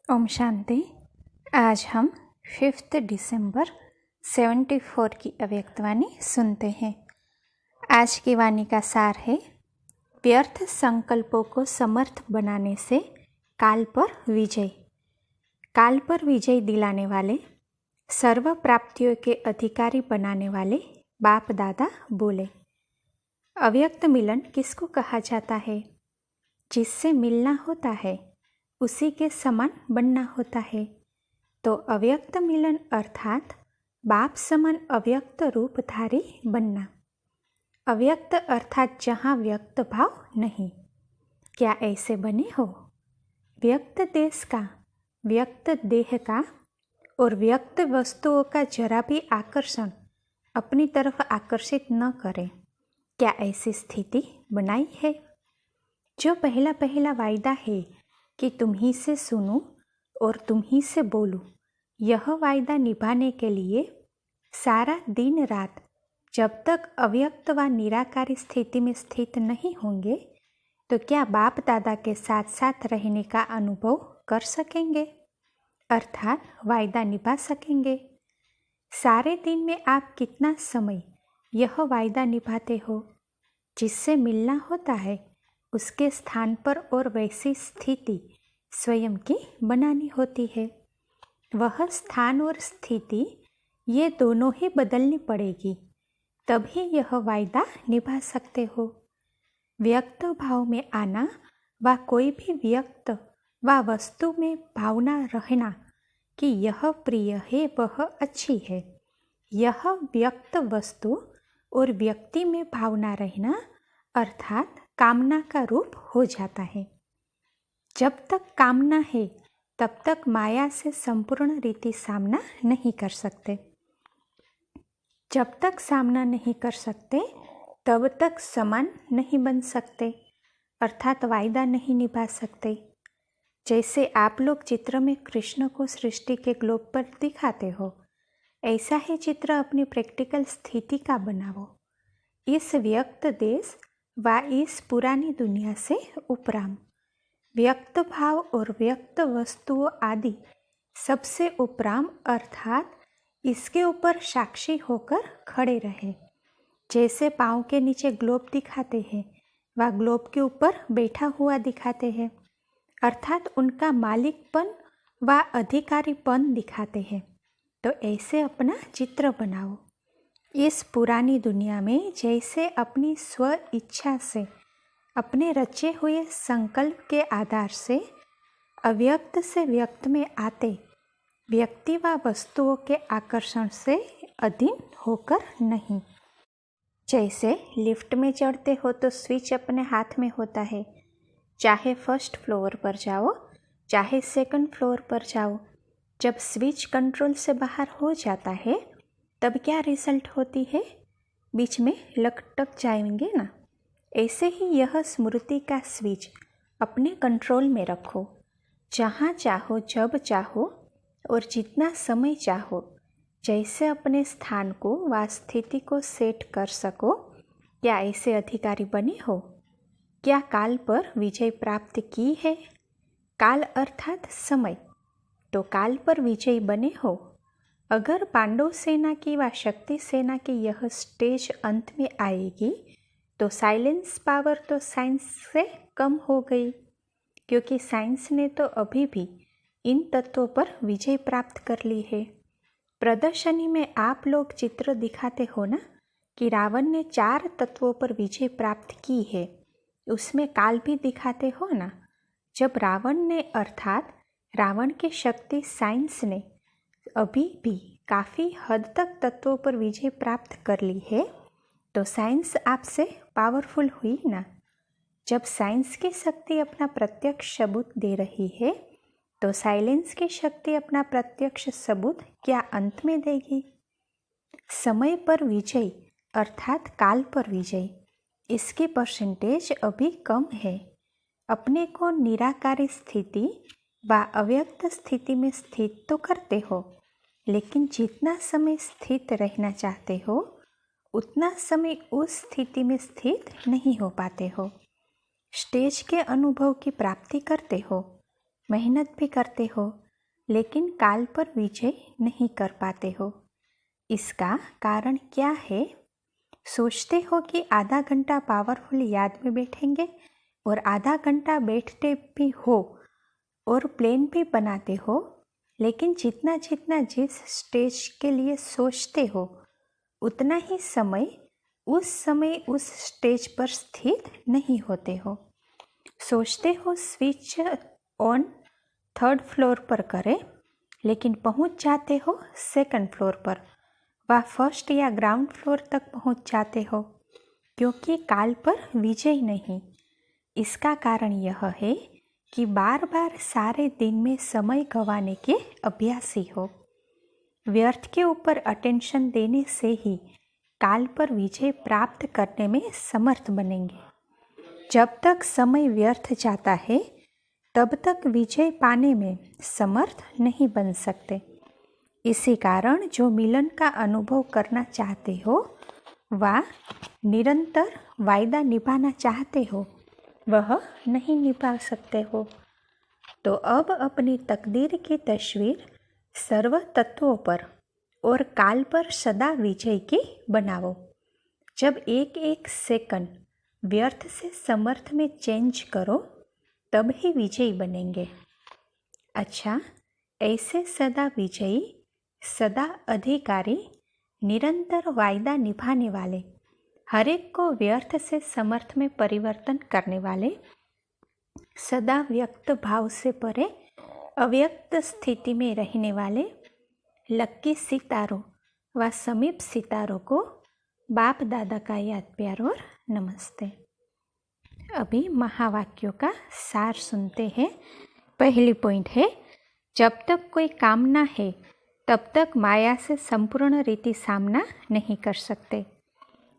ओम शांति। आज हम 5 दिसंबर 74 की अव्यक्तवाणी सुनते हैं। आज की वाणी का सार है, व्यर्थ संकल्पों को समर्थ बनाने से काल पर विजय। काल पर विजय दिलाने वाले, सर्व प्राप्तियों के अधिकारी बनाने वाले बाप दादा बोले। अव्यक्त मिलन किसको कहा जाता है? जिससे मिलना होता है उसी के समान बनना होता है। तो अव्यक्त मिलन अर्थात बाप समान अव्यक्त रूपधारी बनना। अव्यक्त अर्थात जहाँ व्यक्त भाव नहीं। क्या ऐसे बने हो? व्यक्त देश का, व्यक्त देह का और व्यक्त वस्तुओं का जरा भी आकर्षण अपनी तरफ आकर्षित न करें। क्या ऐसी स्थिति बनाई है? जो पहला पहला वायदा है कि तुम ही से सुनूं और तुम ही से बोलूं, यह वायदा निभाने के लिए सारा दिन रात जब तक अव्यक्त व निराकारी स्थिति में स्थित नहीं होंगे, तो क्या बाप दादा के साथ साथ रहने का अनुभव कर सकेंगे, अर्थात वायदा निभा सकेंगे? सारे दिन में आप कितना समय यह वायदा निभाते हो? जिससे मिलना होता है उसके स्थान पर और वैसी स्थिति स्वयं की बनानी होती है। वह स्थान और स्थिति ये दोनों ही बदलनी पड़ेगी, तभी यह वायदा निभा सकते हो। व्यक्त भाव में आना व कोई भी व्यक्त व वस्तु में भावना रहना कि यह प्रिय है, वह अच्छी है, यह व्यक्त वस्तु और व्यक्ति में भावना रहना अर्थात कामना का रूप हो जाता है। जब तक कामना है तब तक माया से संपूर्ण रीति सामना नहीं कर सकते। जब तक सामना नहीं कर सकते तब तक समान नहीं बन सकते, अर्थात वायदा नहीं निभा सकते। जैसे आप लोग चित्र में कृष्ण को सृष्टि के ग्लोब पर दिखाते हो, ऐसा ही चित्र अपनी प्रैक्टिकल स्थिति का बनाओ। इस व्यक्त देश व इस पुरानी दुनिया से उपराम व्यक्त भाव और व्यक्त वस्तुओं आदि सबसे उपराम अर्थात इसके ऊपर साक्षी होकर खड़े रहे। जैसे पाँव के नीचे ग्लोब दिखाते हैं व ग्लोब के ऊपर बैठा हुआ दिखाते हैं, अर्थात उनका मालिकपन व अधिकारीपन दिखाते हैं। तो ऐसे अपना चित्र बनाओ। इस पुरानी दुनिया में जैसे अपनी स्व इच्छा से अपने रचे हुए संकल्प के आधार से अव्यक्त से व्यक्त में आते व्यक्ति व वस्तुओं के आकर्षण से अधीन होकर नहीं। जैसे लिफ्ट में चढ़ते हो तो स्विच अपने हाथ में होता है, चाहे फर्स्ट फ्लोर पर जाओ चाहे सेकंड फ्लोर पर जाओ। जब स्विच कंट्रोल से बाहर हो जाता है तब क्या रिजल्ट होती है? बीच में लटक जाएंगे ना। ऐसे ही यह स्मृति का स्विच अपने कंट्रोल में रखो। जहाँ चाहो, जब चाहो और जितना समय चाहो, जैसे अपने स्थान को व स्थिति को सेट कर सको। क्या ऐसे अधिकारी बने हो? क्या काल पर विजय प्राप्त की है? काल अर्थात समय। तो काल पर विजयी बने हो। अगर पांडव सेना की व शक्ति सेना की यह स्टेज अंत में आएगी तो साइलेंस पावर तो साइंस से कम हो गई, क्योंकि साइंस ने तो अभी भी इन तत्वों पर विजय प्राप्त कर ली है। प्रदर्शनी में आप लोग चित्र दिखाते हो ना कि रावण ने 4 तत्वों पर विजय प्राप्त की है, उसमें काल भी दिखाते हो ना। जब रावण ने अर्थात रावण की शक्ति साइंस ने अभी भी काफ़ी हद तक तत्वों पर विजय प्राप्त कर ली है, तो साइंस आपसे पावरफुल हुई ना। जब साइंस की शक्ति अपना प्रत्यक्ष सबूत दे रही है, तो साइलेंस की शक्ति अपना प्रत्यक्ष सबूत क्या अंत में देगी? समय पर विजय अर्थात काल पर विजय, इसकी परसेंटेज अभी कम है। अपने को निराकारी स्थिति व अव्यक्त स्थिति में स्थित तो करते हो, लेकिन जितना समय स्थित रहना चाहते हो उतना समय उस स्थिति में स्थित नहीं हो पाते हो। स्टेज के अनुभव की प्राप्ति करते हो मेहनत भी करते हो लेकिन काल पर विजय नहीं कर पाते हो। इसका कारण क्या है? सोचते हो कि आधा घंटा पावरफुल याद में बैठेंगे और आधा घंटा बैठते भी हो और प्लान भी बनाते हो, लेकिन जितना जितना जिस स्टेज के लिए सोचते हो उतना ही समय उस स्टेज पर स्थित नहीं होते हो। सोचते हो स्विच ऑन 3rd फ्लोर पर करें, लेकिन पहुंच जाते हो 2nd फ्लोर पर व 1st या ग्राउंड फ्लोर तक पहुंच जाते हो, क्योंकि काल पर विजय नहीं। इसका कारण यह है कि बार बार सारे दिन में समय गंवाने के अभ्यासी हो। व्यर्थ के ऊपर अटेंशन देने से ही काल पर विजय प्राप्त करने में समर्थ बनेंगे। जब तक समय व्यर्थ जाता है तब तक विजय पाने में समर्थ नहीं बन सकते। इसी कारण जो मिलन का अनुभव करना चाहते हो व निरंतर वायदा निभाना चाहते हो वह नहीं निभा सकते हो। तो अब अपनी तकदीर की तस्वीर सर्व तत्वों पर और काल पर सदा विजय की बनाओ। जब एक एक सेकंड व्यर्थ से समर्थ में चेंज करो तब ही विजयी बनेंगे। अच्छा, ऐसे सदा विजयी, सदा अधिकारी, निरंतर वायदा निभाने वाले, हर एक को व्यर्थ से समर्थ में परिवर्तन करने वाले, सदा व्यक्त भाव से परे अव्यक्त स्थिति में रहने वाले लक्की सितारों व समीप सितारों को बाप दादा का याद प्यार और नमस्ते। अभी महावाक्यों का सार सुनते हैं। पहली पॉइंट है, जब तक कोई कामना है तब तक माया से संपूर्ण रीति सामना नहीं कर सकते।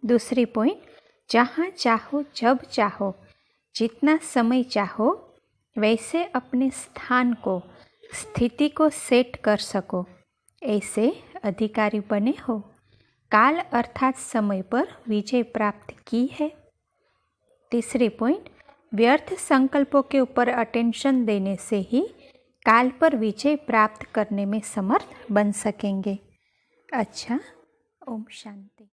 दूसरी पॉइंट, जहाँ चाहो जब चाहो जितना समय चाहो वैसे अपने स्थान को, स्थिति को सेट कर सको, ऐसे अधिकारी बने हो। काल अर्थात समय पर विजय प्राप्त की है। तीसरी पॉइंट, व्यर्थ संकल्पों के ऊपर अटेंशन देने से ही काल पर विजय प्राप्त करने में समर्थ बन सकेंगे। अच्छा, ओम शांति।